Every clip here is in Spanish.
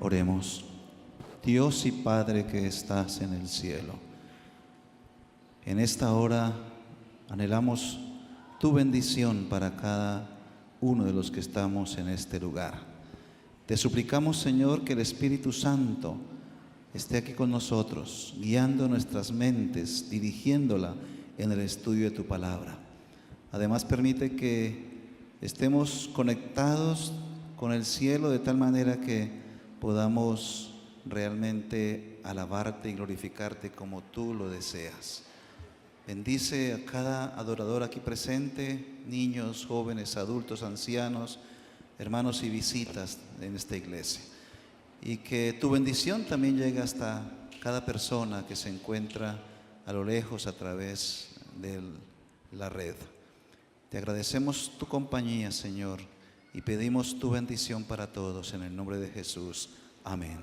Oremos. Dios y Padre que estás en el cielo, en esta hora anhelamos tu bendición para cada uno de los que estamos en este lugar. Te suplicamos, Señor, que el Espíritu Santo esté aquí con nosotros, guiando nuestras mentes, dirigiéndola en el estudio de tu palabra. Además, permite que estemos conectados con el cielo de tal manera que podamos realmente alabarte y glorificarte como tú lo deseas. Bendice a cada adorador aquí presente, niños, jóvenes, adultos, ancianos, hermanos y visitas en esta iglesia. Y que tu bendición también llegue hasta cada persona que se encuentra a lo lejos a través de la red. Te agradecemos tu compañía, Señor, y pedimos tu bendición para todos en el nombre de Jesús. Amén.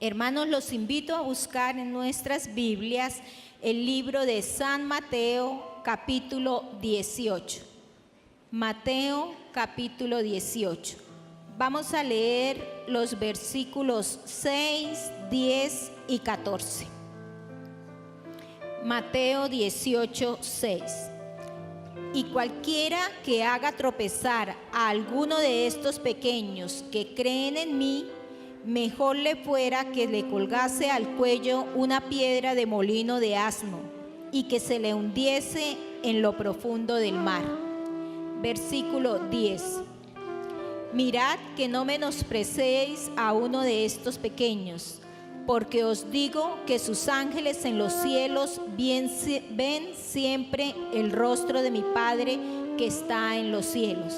Hermanos, los invito a buscar en nuestras Biblias el libro de San Mateo, capítulo 18. Mateo, capítulo 18. Vamos a leer los versículos 6, 10 y 14. Mateo 18, 6. Y cualquiera que haga tropezar a alguno de estos pequeños que creen en mí, mejor le fuera que le colgase al cuello una piedra de molino de asno y que se le hundiese en lo profundo del mar. Versículo 10. Mirad que no menosprecéis a uno de estos pequeños, porque os digo que sus ángeles en los cielos ven siempre el rostro de mi Padre que está en los cielos.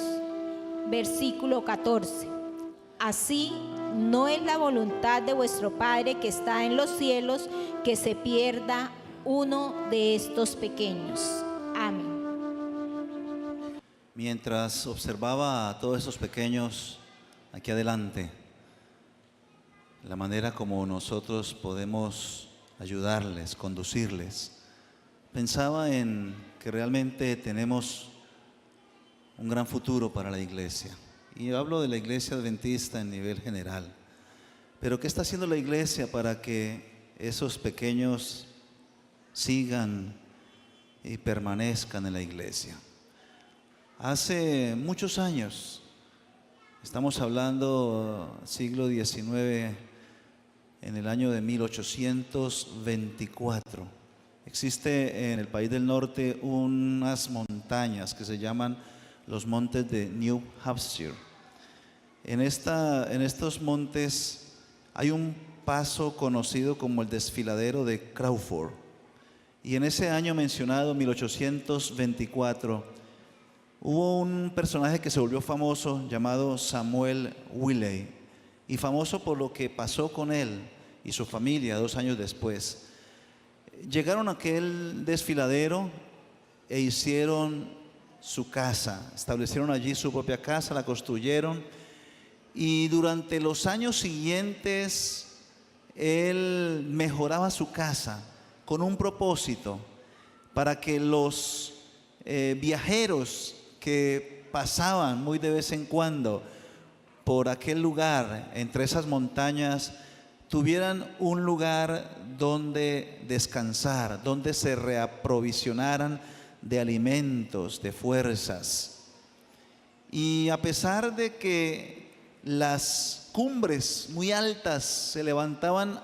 Versículo 14. Así no es la voluntad de vuestro Padre que está en los cielos que se pierda uno de estos pequeños. Amén. Mientras observaba a todos esos pequeños aquí adelante, la manera como nosotros podemos ayudarles, conducirles, pensaba en que realmente tenemos un gran futuro para la iglesia. Y hablo de la iglesia adventista en nivel general. Pero ¿qué está haciendo la iglesia para que esos pequeños sigan y permanezcan en la iglesia? Hace muchos años, estamos hablando siglo XIX, en el año de 1824, existe en el país del norte unas montañas que se llaman los montes de New Hampshire. En estos montes hay un paso conocido como el desfiladero de Crawford. Y en ese año mencionado, 1824, hubo un personaje que se volvió famoso llamado Samuel Willey, y famoso por lo que pasó con él y su familia 2 años después. Llegaron a aquel desfiladero e hicieron su casa, establecieron allí su propia casa, la construyeron, y durante los años siguientes él mejoraba su casa con un propósito, para que los viajeros que pasaban muy de vez en cuando por aquel lugar, entre esas montañas, tuvieran un lugar donde descansar, donde se reaprovisionaran de alimentos, de fuerzas. Y a pesar de que las cumbres muy altas se levantaban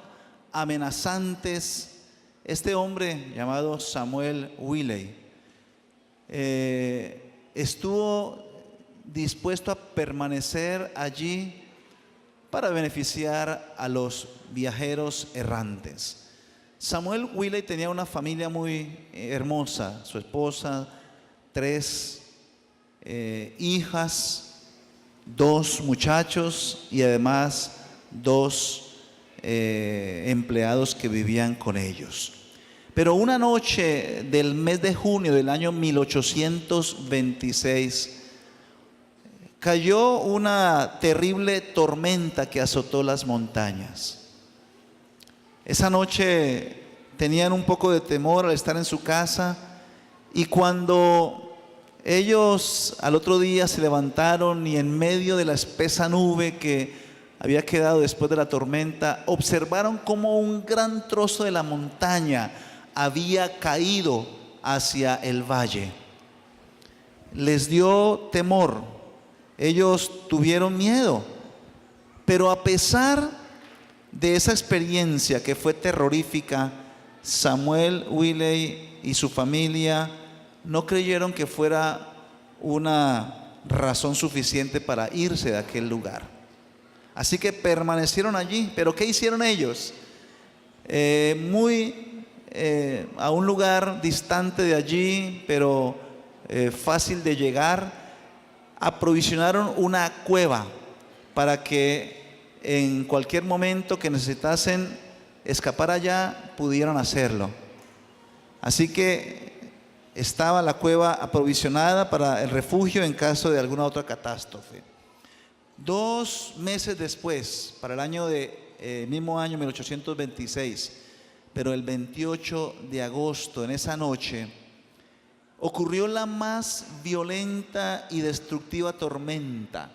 amenazantes, este hombre llamado Samuel Willey estuvo dispuesto a permanecer allí para beneficiar a los viajeros errantes. Samuel Willey tenía una familia muy hermosa, su esposa, 3 hijas, 2 muchachos y además 2 empleados que vivían con ellos. Pero una noche del mes de junio del año 1826 cayó una terrible tormenta que azotó las montañas. Esa noche tenían un poco de temor al estar en su casa, y cuando ellos al otro día se levantaron y en medio de la espesa nube que había quedado después de la tormenta, observaron cómo un gran trozo de la montaña había caído hacia el valle. Les dio temor, ellos tuvieron miedo, pero a pesar de esa experiencia que fue terrorífica, Samuel Willey y su familia no creyeron que fuera una razón suficiente para irse de aquel lugar. Así que permanecieron allí. ¿Pero qué hicieron ellos? A un lugar distante de allí, pero fácil de llegar, aprovisionaron una cueva para que en cualquier momento que necesitasen escapar allá, pudieran hacerlo. Así que estaba la cueva aprovisionada para el refugio en caso de alguna otra catástrofe. 2 meses después, para el mismo año 1826, pero el 28 de agosto, en esa noche, ocurrió la más violenta y destructiva tormenta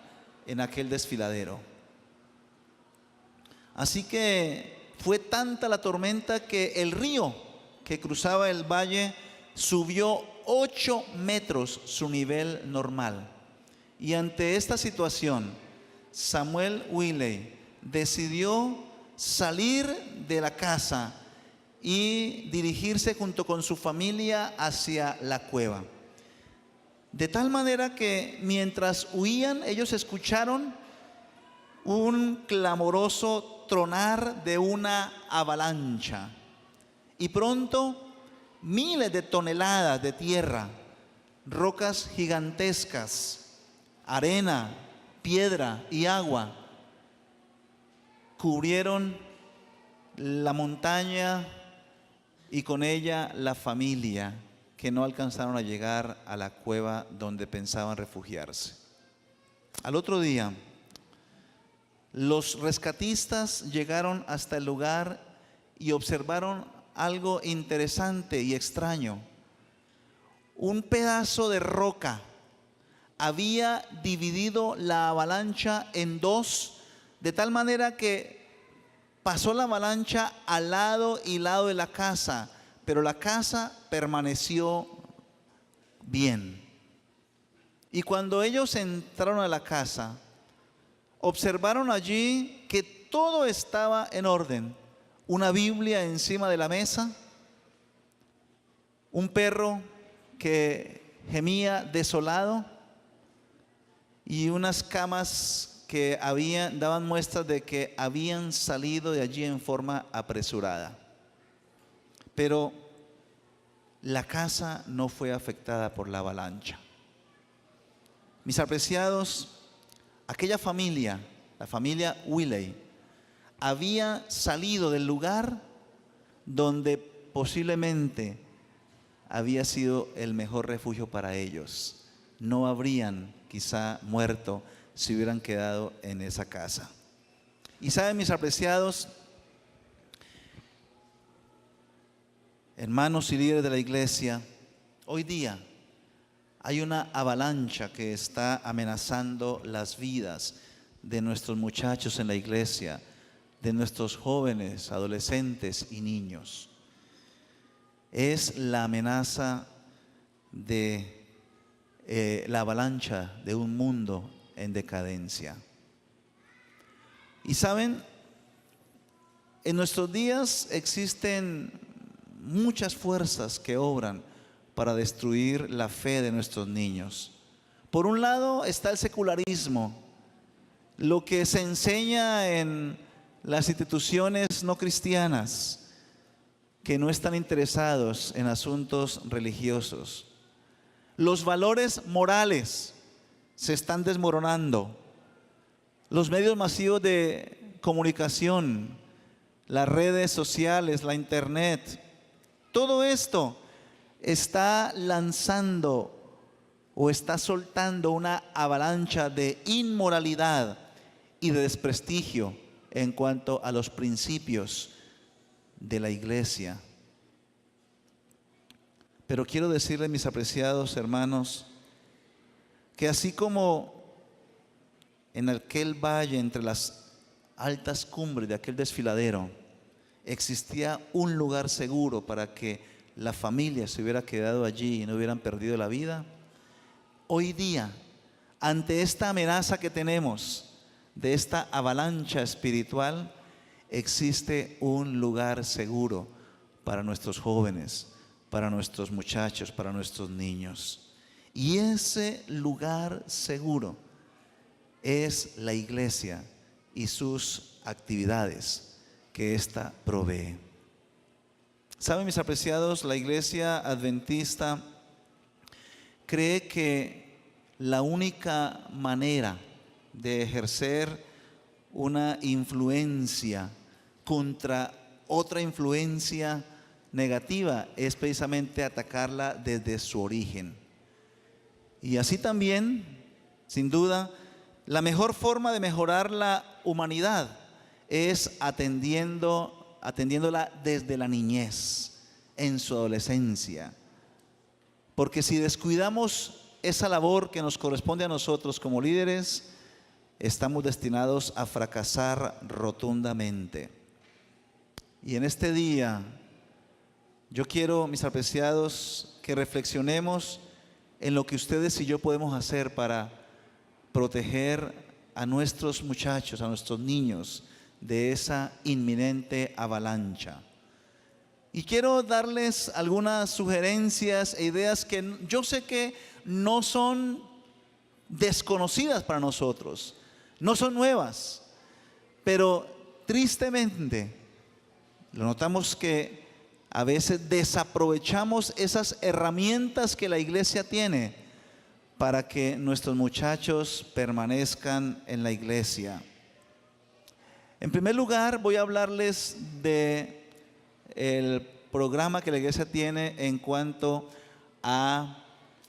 en aquel desfiladero. Así que fue tanta la tormenta que el río que cruzaba el valle subió 8 metros su nivel normal. Y ante esta situación, Samuel Willey decidió salir de la casa y dirigirse junto con su familia hacia la cueva. De tal manera que mientras huían, ellos escucharon un clamoroso tronar de una avalancha. Y pronto miles de toneladas de tierra, rocas gigantescas, arena, piedra y agua cubrieron la montaña y con ella la familia, que no alcanzaron a llegar a la cueva donde pensaban refugiarse. Al otro día, los rescatistas llegaron hasta el lugar y observaron algo interesante y extraño. Un pedazo de roca había dividido la avalancha en dos, de tal manera que pasó la avalancha al lado y lado de la casa, pero la casa permaneció bien. Y cuando ellos entraron a la casa, observaron allí que todo estaba en orden. Una Biblia encima de la mesa, un perro que gemía desolado y unas camas que daban muestras de que habían salido de allí en forma apresurada. Pero la casa no fue afectada por la avalancha. Mis apreciados, aquella familia, la familia Willey, había salido del lugar donde posiblemente había sido el mejor refugio para ellos. No habrían quizá muerto si hubieran quedado en esa casa. Y saben, mis apreciados, hermanos y líderes de la iglesia, hoy día hay una avalancha que está amenazando las vidas de nuestros muchachos en la iglesia, de nuestros jóvenes, adolescentes y niños. Es la amenaza de la avalancha de un mundo en decadencia. Y saben, en nuestros días existen muchas fuerzas que obran para destruir la fe de nuestros niños. Por un lado está el secularismo, lo que se enseña en las instituciones no cristianas, que no están interesados en asuntos religiosos. Los valores morales se están desmoronando. Los medios masivos de comunicación, las redes sociales, la internet, todo esto está lanzando o está soltando una avalancha de inmoralidad y de desprestigio en cuanto a los principios de la iglesia. Pero quiero decirles, mis apreciados hermanos, que así como en aquel valle, entre las altas cumbres de aquel desfiladero, existía un lugar seguro para que la familia se hubiera quedado allí y no hubieran perdido la vida, hoy día, ante esta amenaza que tenemos de esta avalancha espiritual, existe un lugar seguro para nuestros jóvenes, para nuestros muchachos, para nuestros niños. Y ese lugar seguro es la iglesia y sus actividades que ésta provee. ¿Saben, mis apreciados? La iglesia adventista cree que la única manera de ejercer una influencia contra otra influencia negativa es precisamente atacarla desde su origen. Y así también, sin duda, la mejor forma de mejorar la humanidad es atendiéndola desde la niñez, en su adolescencia. Porque si descuidamos esa labor que nos corresponde a nosotros como líderes, estamos destinados a fracasar rotundamente. Y en este día, yo quiero, mis apreciados, que reflexionemos en lo que ustedes y yo podemos hacer para proteger a nuestros muchachos, a nuestros niños, de esa inminente avalancha. Y quiero darles algunas sugerencias e ideas que yo sé que no son desconocidas para nosotros, no son nuevas, pero tristemente lo notamos que a veces desaprovechamos esas herramientas que la iglesia tiene para que nuestros muchachos permanezcan en la iglesia. En primer lugar, voy a hablarles de el programa que la iglesia tiene en cuanto a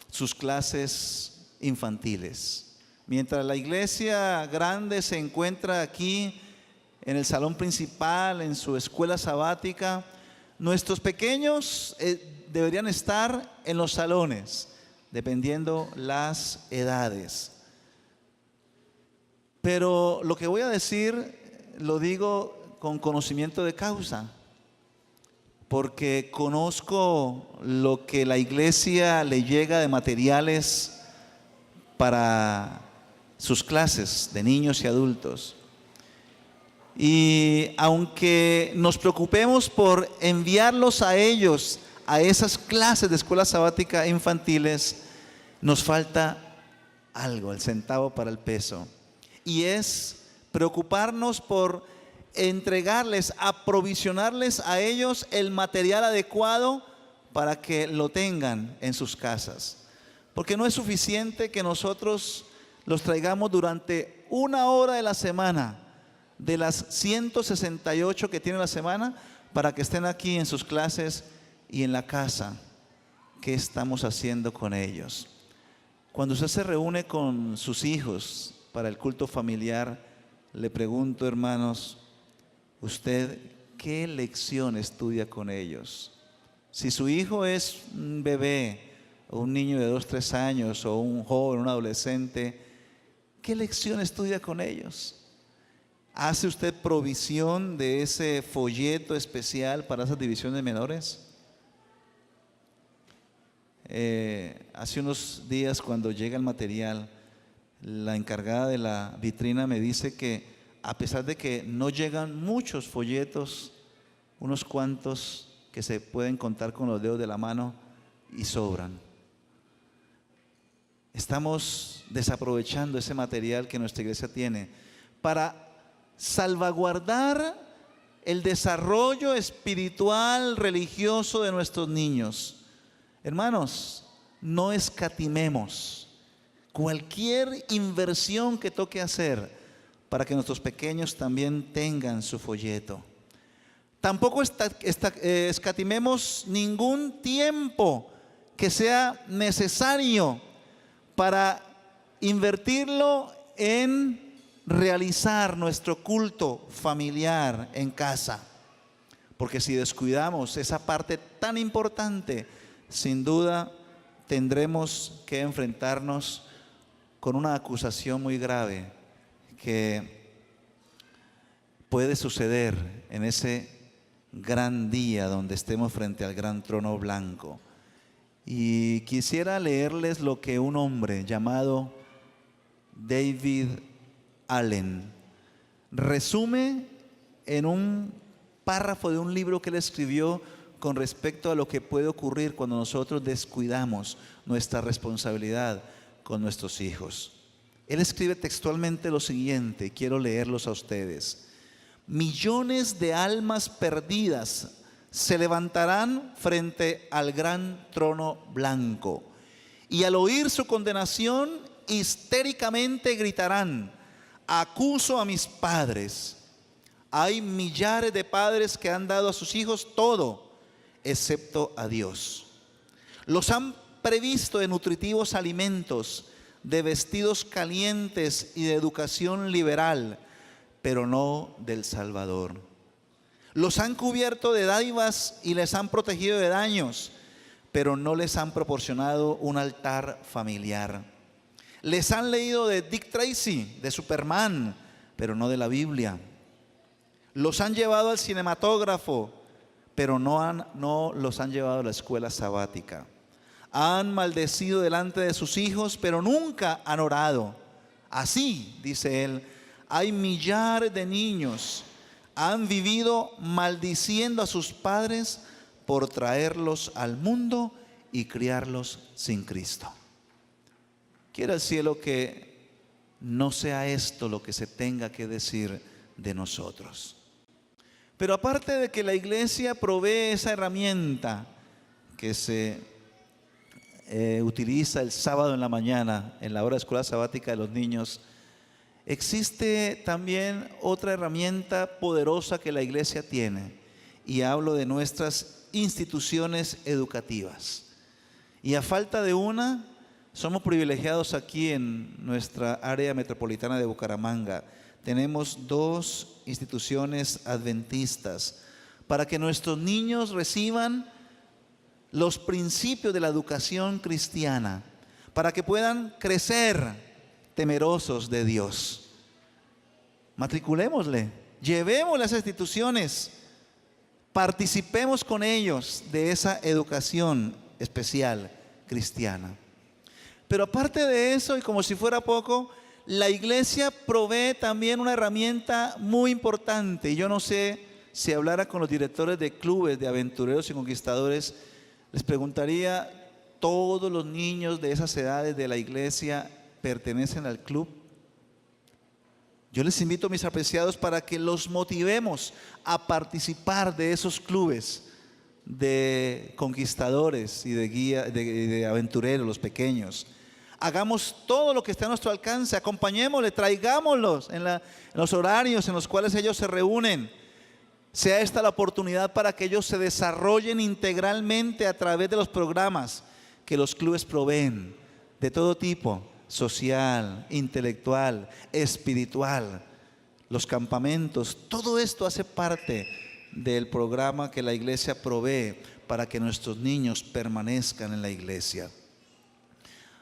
sus clases infantiles. Mientras la iglesia grande se encuentra aquí en el salón principal, en su escuela sabática, nuestros pequeños deberían estar en los salones, dependiendo las edades. Pero lo que voy a decir lo digo con conocimiento de causa, porque conozco lo que la iglesia le llega de materiales para sus clases de niños y adultos. Y aunque nos preocupemos por enviarlos a ellos a esas clases de escuela sabática infantiles, nos falta algo, el centavo para el peso. Y es preocuparnos por entregarles, aprovisionarles a ellos el material adecuado para que lo tengan en sus casas. Porque no es suficiente que nosotros los traigamos durante una hora de la semana, de las 168 que tiene la semana, para que estén aquí en sus clases y en la casa. ¿Qué estamos haciendo con ellos? Cuando usted se reúne con sus hijos para el culto familiar, le pregunto, hermanos, ¿usted qué lección estudia con ellos? Si su hijo es un bebé, o un niño de 2, 3 años, o un joven, un adolescente, ¿qué lección estudia con ellos? ¿Hace usted provisión de ese folleto especial para esas divisiones menores? Hace unos días, cuando llega el material, la encargada de la vitrina me dice que a pesar de que no llegan muchos folletos, unos cuantos que se pueden contar con los dedos de la mano y sobran. Estamos desaprovechando ese material que nuestra iglesia tiene para salvaguardar el desarrollo espiritual, religioso de nuestros niños. Hermanos, no escatimemos cualquier inversión que toque hacer para que nuestros pequeños también tengan su folleto. Tampoco escatimemos ningún tiempo que sea necesario para invertirlo en realizar nuestro culto familiar en casa. Porque si descuidamos esa parte tan importante, sin duda tendremos que enfrentarnos con una acusación muy grave que puede suceder en ese gran día donde estemos frente al gran trono blanco. Y quisiera leerles lo que un hombre llamado David Allen resume en un párrafo de un libro que él escribió con respecto a lo que puede ocurrir cuando nosotros descuidamos nuestra responsabilidad con nuestros hijos. Él escribe textualmente lo siguiente, quiero leerlos a ustedes. Millones de almas perdidas se levantarán frente al gran trono blanco y al oír su condenación histéricamente gritarán: acuso a mis padres. Hay millares de padres que han dado a sus hijos todo excepto a Dios. Los han previsto de nutritivos alimentos, de vestidos calientes y de educación liberal, pero no del Salvador. Los han cubierto de dádivas y les han protegido de daños, pero no les han proporcionado un altar familiar. Les han leído de Dick Tracy, de Superman, pero no de la Biblia. Los han llevado al cinematógrafo, pero no los han llevado a la escuela sabática. Han maldecido delante de sus hijos, pero nunca han orado. Así, dice él, hay millares de niños han vivido maldiciendo a sus padres por traerlos al mundo y criarlos sin Cristo. Quiera el cielo que no sea esto lo que se tenga que decir de nosotros. Pero aparte de que la iglesia provee esa herramienta que se utiliza el sábado en la mañana en la hora de escuela sabática de los niños, existe también otra herramienta poderosa que la iglesia tiene, y hablo de nuestras instituciones educativas. Y a falta de una, somos privilegiados aquí en nuestra área metropolitana de Bucaramanga. Tenemos 2 instituciones adventistas para que nuestros niños reciban los principios de la educación cristiana, para que puedan crecer temerosos de Dios. Matriculémosle, llevémosle a esas instituciones, participemos con ellos de esa educación especial cristiana. Pero aparte de eso, y como si fuera poco, la iglesia provee también una herramienta muy importante. Y yo no sé si hablara con los directores de clubes de aventureros y conquistadores, les preguntaría: ¿todos los niños de esas edades de la iglesia pertenecen al club? Yo les invito, mis apreciados, para que los motivemos a participar de esos clubes de conquistadores y de guía, de aventureros, los pequeños. Hagamos todo lo que esté a nuestro alcance, acompañémosle, traigámoslos en los horarios en los cuales ellos se reúnen. Sea esta la oportunidad para que ellos se desarrollen integralmente a través de los programas que los clubes proveen, de todo tipo: social, intelectual, espiritual, los campamentos. Todo esto hace parte del programa que la iglesia provee para que nuestros niños permanezcan en la iglesia.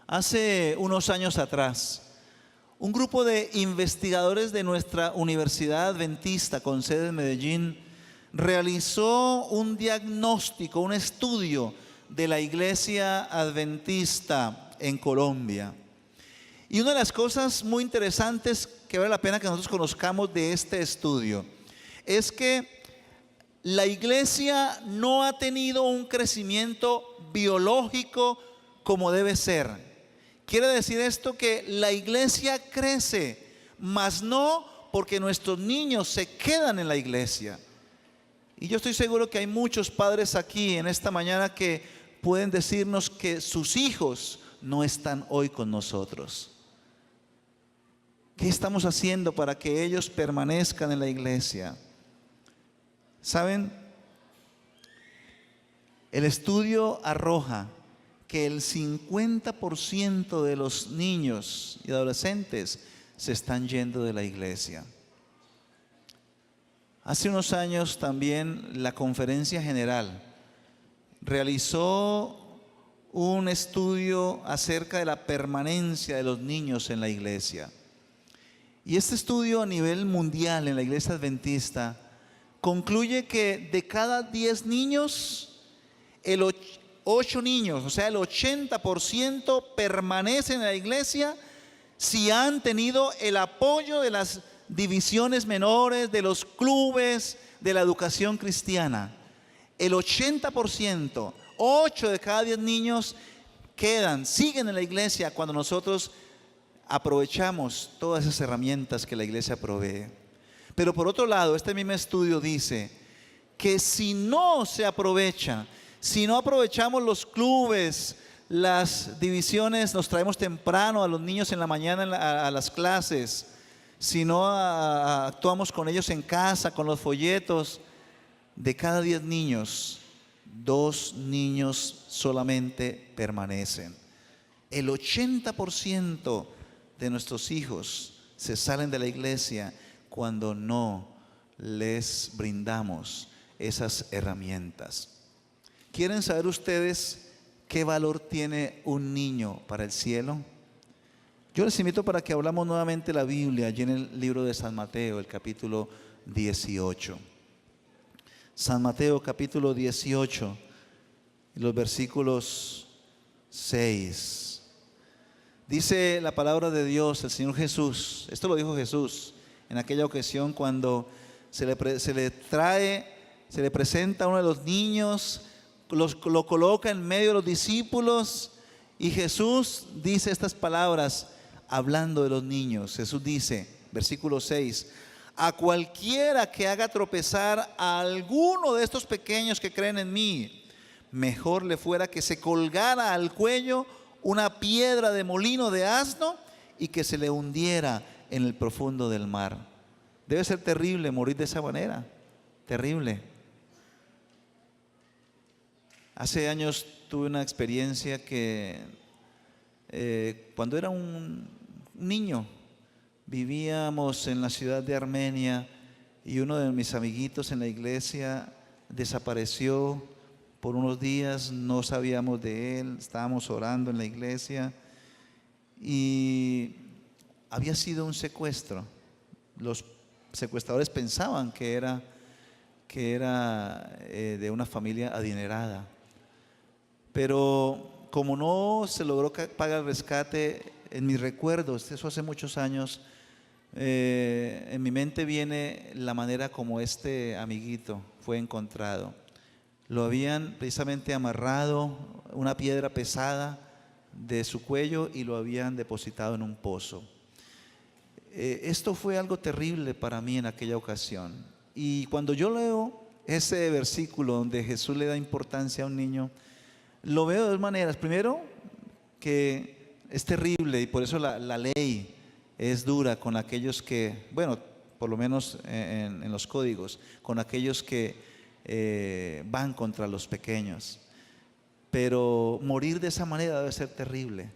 Hace unos años atrás, un grupo de investigadores de nuestra Universidad Adventista con sede en Medellín realizó un diagnóstico, un estudio de la iglesia adventista en Colombia. Y una de las cosas muy interesantes que vale la pena que nosotros conozcamos de este estudio es que la iglesia no ha tenido un crecimiento biológico como debe ser. Quiere decir esto que la iglesia crece, mas no porque nuestros niños se quedan en la iglesia. Y yo estoy seguro que hay muchos padres aquí en esta mañana que pueden decirnos que sus hijos no están hoy con nosotros. ¿Qué estamos haciendo para que ellos permanezcan en la iglesia? ¿Saben? El estudio arroja que el 50% de los niños y adolescentes se están yendo de la iglesia. Hace unos años también la Conferencia General realizó un estudio acerca de la permanencia de los niños en la iglesia. Y este estudio a nivel mundial en la iglesia adventista concluye que de cada 10 niños, 8 niños, o sea, el 80% permanecen en la iglesia si han tenido el apoyo de las divisiones menores, de los clubes, de la educación cristiana. El 80%, 8 de cada 10 niños siguen en la iglesia cuando nosotros aprovechamos todas esas herramientas que la iglesia provee. Pero por otro lado, este mismo estudio dice que si no se aprovecha, si no aprovechamos los clubes, las divisiones, nos traemos temprano a los niños en la mañana a las clases, si no actuamos con ellos en casa, con los folletos, de cada 10 niños, 2 niños solamente permanecen. El 80% de nuestros hijos se salen de la iglesia cuando no les brindamos esas herramientas. ¿Quieren saber ustedes qué valor tiene un niño para el cielo? Yo les invito para que hablamos nuevamente la Biblia, allí en el libro de San Mateo, el capítulo 18. San Mateo capítulo 18, los versículos 6. Dice la palabra de Dios, el Señor Jesús, esto lo dijo Jesús en aquella ocasión cuando se le presenta a uno de los niños, lo coloca en medio de los discípulos y Jesús dice estas palabras hablando de los niños. Jesús dice, versículo 6, a cualquiera que haga tropezar a alguno de estos pequeños que creen en mí, mejor le fuera que se colgara al cuello una piedra de molino de asno y que se le hundiera en el profundo del mar. Debe ser terrible morir de esa manera, terrible. Hace años tuve una experiencia que cuando era un niño vivíamos en la ciudad de Armenia y uno de mis amiguitos en la iglesia desapareció por unos días, no sabíamos de él, estábamos orando en la iglesia y había sido un secuestro. Los secuestradores pensaban que era de una familia adinerada, pero como no se logró pagar el rescate, en mis recuerdos, eso hace muchos años, en mi mente viene la manera como este amiguito fue encontrado. Lo habían precisamente amarrado una piedra pesada de su cuello y lo habían depositado en un pozo. Esto fue algo terrible para mí en aquella ocasión. Y cuando yo leo ese versículo donde Jesús le da importancia a un niño, lo veo de dos maneras. Primero, que es terrible y por eso la ley es dura con aquellos que, bueno, por lo menos en los códigos, con aquellos que van contra los pequeños. Pero morir de esa manera debe ser terrible.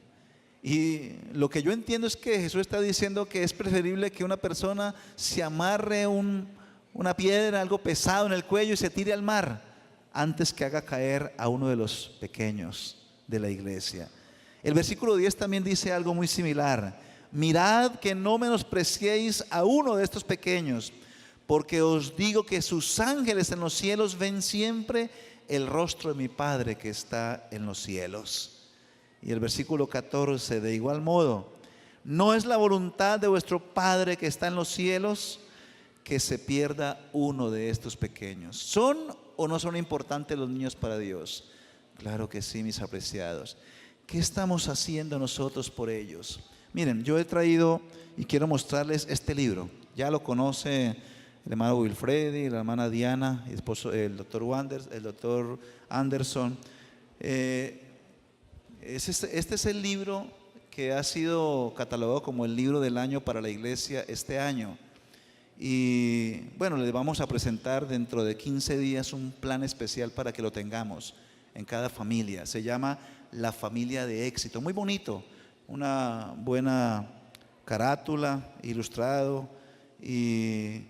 Y lo que yo entiendo es que Jesús está diciendo que es preferible que una persona se amarre una piedra, algo pesado en el cuello y se tire al mar, antes que haga caer a uno de los pequeños de la iglesia. El versículo 10 también dice algo muy similar. Mirad que no menospreciéis a uno de estos pequeños, porque os digo que sus ángeles en los cielos ven siempre el rostro de mi Padre que está en los cielos. Y el versículo 14, de igual modo, no es la voluntad de vuestro Padre que está en los cielos que se pierda uno de estos pequeños. ¿Son o no son importantes los niños para Dios? Claro que sí, mis apreciados. ¿Qué estamos haciendo nosotros por ellos? Miren, yo he traído y quiero mostrarles este libro. Ya lo conoce el hermano Wilfredi, la hermana Diana, el doctor Anderson. Este es el libro que ha sido catalogado como el libro del año para la iglesia este año. Y bueno, les vamos a presentar dentro de 15 días un plan especial para que lo tengamos en cada familia. Se llama La Familia de Éxito. Muy bonito, una buena carátula, ilustrado y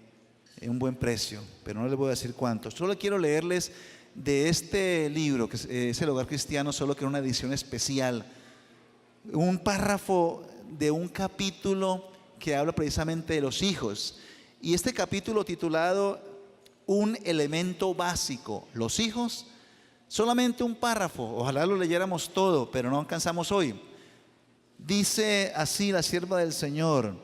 un buen precio, pero no les voy a decir cuánto. Solo quiero leerles de este libro, que es El Hogar Cristiano, solo que en una edición especial, un párrafo de un capítulo que habla precisamente de los hijos. Y este capítulo titulado Un elemento básico, los hijos, solamente un párrafo, ojalá lo leyéramos todo, pero no alcanzamos hoy. Dice así la sierva del Señor: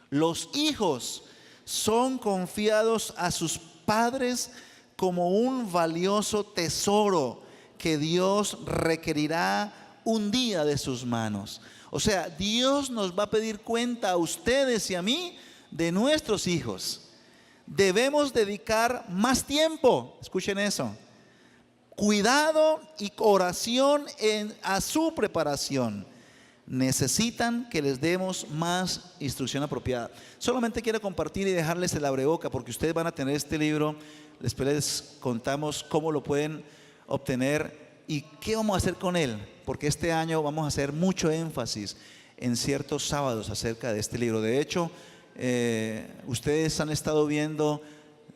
los hijos son confiados a sus padres como un valioso tesoro que Dios requerirá un día de sus manos. O sea, Dios nos va a pedir cuenta a ustedes y a mí de nuestros hijos. Debemos dedicar más tiempo, escuchen eso, cuidado y oración a su preparación. Necesitan que les demos más instrucción apropiada. Solamente quiero compartir y dejarles el abreboca, porque ustedes van a tener este libro. Después les contamos cómo lo pueden obtener y qué vamos a hacer con él, porque este año vamos a hacer mucho énfasis en ciertos sábados acerca de este libro. De hecho, ustedes han estado viendo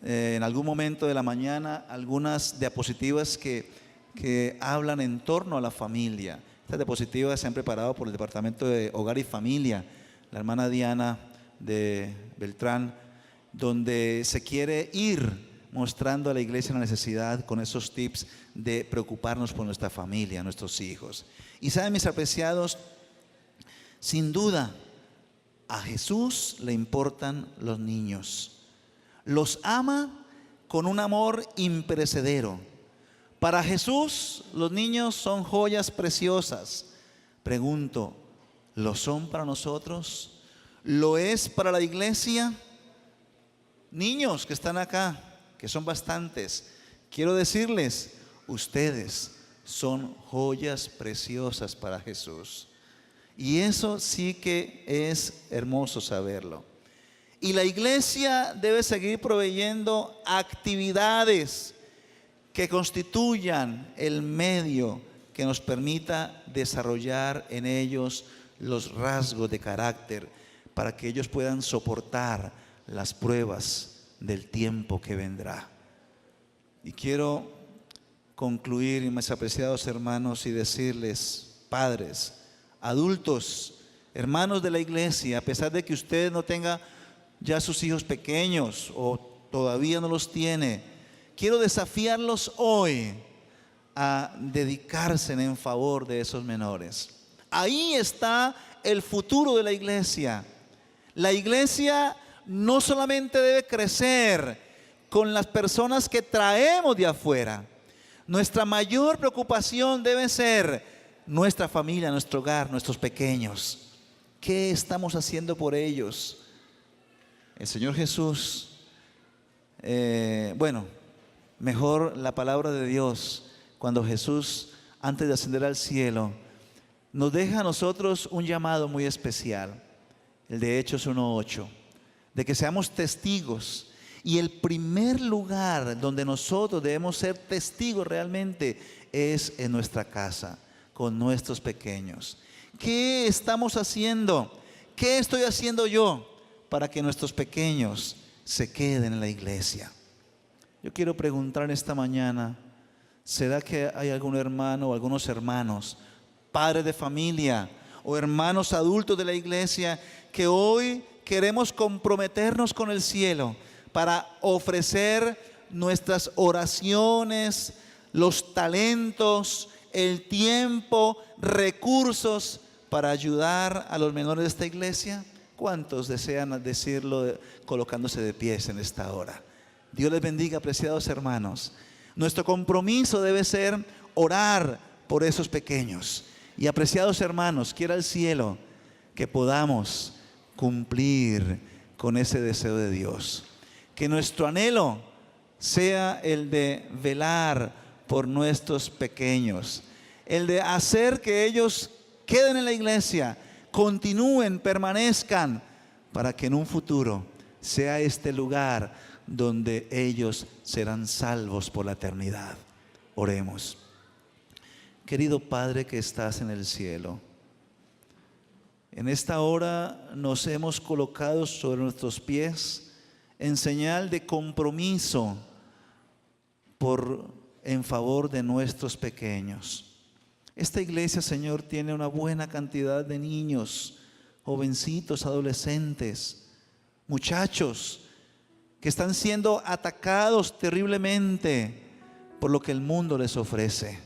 en algún momento de la mañana algunas diapositivas que hablan en torno a la familia. Estas diapositivas se han preparado por el Departamento de Hogar y Familia, la hermana Diana de Beltrán, donde se quiere ir mostrando a la iglesia la necesidad con esos tips de preocuparnos por nuestra familia, nuestros hijos. Y saben, mis apreciados, sin duda a Jesús le importan los niños. Los ama con un amor imperecedero. Para Jesús los niños son joyas preciosas. Pregunto, ¿lo son para nosotros? ¿Lo es para la iglesia? Niños que están acá, que son bastantes, quiero decirles, ustedes son joyas preciosas para Jesús. Y eso sí que es hermoso saberlo. Y la iglesia debe seguir proveyendo actividades que constituyan el medio que nos permita desarrollar en ellos los rasgos de carácter para que ellos puedan soportar las pruebas del tiempo que vendrá. Y quiero concluir, mis apreciados hermanos, y decirles, padres, adultos, hermanos de la iglesia, a pesar de que usted no tenga ya sus hijos pequeños o todavía no los tiene, quiero desafiarlos hoy a dedicarse en favor de esos menores. Ahí está el futuro de la iglesia. La iglesia no solamente debe crecer con las personas que traemos de afuera. Nuestra mayor preocupación debe ser nuestra familia, nuestro hogar, nuestros pequeños. ¿Qué estamos haciendo por ellos? El Señor Jesús, mejor la palabra de Dios, cuando Jesús, antes de ascender al cielo, nos deja a nosotros un llamado muy especial, el de Hechos 1:8, de que seamos testigos. Y el primer lugar donde nosotros debemos ser testigos realmente es en nuestra casa, con nuestros pequeños. ¿Qué estamos haciendo? ¿Qué estoy haciendo yo para que nuestros pequeños se queden en la iglesia? Yo quiero preguntar esta mañana, ¿será que hay algún hermano o algunos hermanos, padres de familia o hermanos adultos de la iglesia, que hoy queremos comprometernos con el cielo para ofrecer nuestras oraciones, los talentos, el tiempo, recursos para ayudar a los menores de esta iglesia? ¿Cuántos desean decirlo colocándose de pies en esta hora? Dios les bendiga, apreciados hermanos. Nuestro compromiso debe ser orar por esos pequeños. Y apreciados hermanos, quiera el cielo que podamos cumplir con ese deseo de Dios. Que nuestro anhelo sea el de velar por nuestros pequeños, el de hacer que ellos queden en la iglesia, continúen, permanezcan, para que en un futuro sea este lugar donde ellos serán salvos por la eternidad. Oremos. Querido Padre que estás en el cielo, en esta hora nos hemos colocado sobre nuestros pies en señal de compromiso por en favor de nuestros pequeños. Esta iglesia, Señor, tiene una buena cantidad de niños, jovencitos, adolescentes, muchachos que están siendo atacados terriblemente por lo que el mundo les ofrece.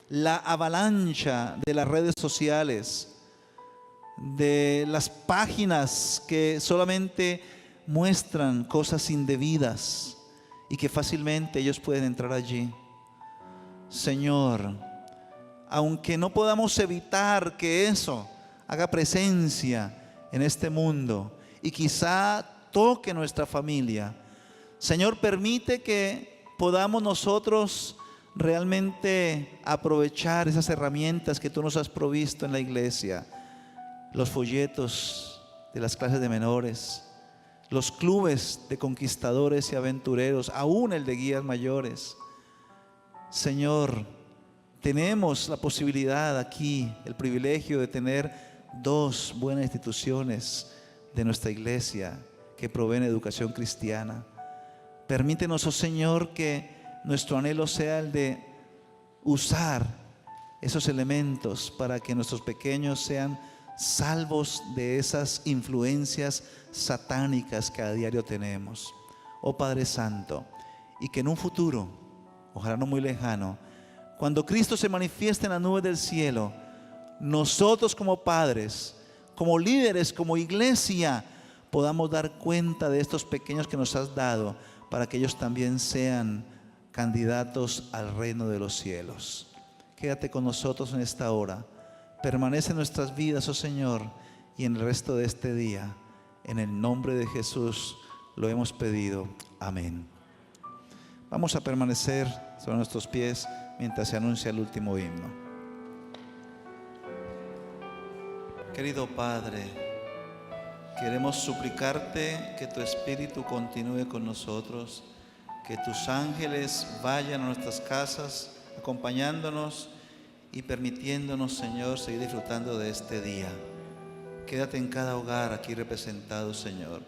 La avalancha de las redes sociales, de las páginas que solamente muestran cosas indebidas y que fácilmente ellos pueden entrar allí. Señor, aunque no podamos evitar que eso haga presencia en este mundo y quizá toque nuestra familia, Señor, permite que podamos nosotros realmente aprovechar esas herramientas que tú nos has provisto en la iglesia, los folletos de las clases de menores, los clubes de conquistadores y aventureros, aún el de guías mayores. Señor, tenemos la posibilidad aquí, el privilegio de tener 2 buenas instituciones de nuestra iglesia que proveen educación cristiana. Permítenos, oh Señor, que nuestro anhelo sea el de usar esos elementos para que nuestros pequeños sean salvos de esas influencias satánicas que a diario tenemos. Oh Padre Santo, y que en un futuro, ojalá no muy lejano, cuando Cristo se manifieste en las nubes del cielo, nosotros como padres, como líderes, como iglesia, podamos dar cuenta de estos pequeños que nos has dado, para que ellos también sean candidatos al reino de los cielos. Quédate con nosotros en esta hora. Permanece en nuestras vidas, oh Señor, y en el resto de este día. En el nombre de Jesús lo hemos pedido. Amén. Vamos a permanecer sobre nuestros pies mientras se anuncia el último himno. Querido Padre, queremos suplicarte que tu Espíritu continúe con nosotros, que tus ángeles vayan a nuestras casas acompañándonos y permitiéndonos, Señor, seguir disfrutando de este día. Quédate en cada hogar aquí representado, Señor.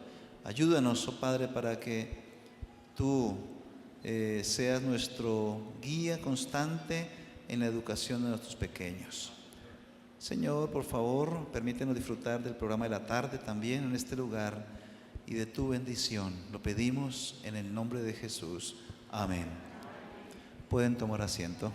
Ayúdanos, oh Padre, para que tú seas nuestro guía constante en la educación de nuestros pequeños. Señor, por favor, permítenos disfrutar del programa de la tarde también en este lugar y de tu bendición. Lo pedimos en el nombre de Jesús. Amén. Pueden tomar asiento.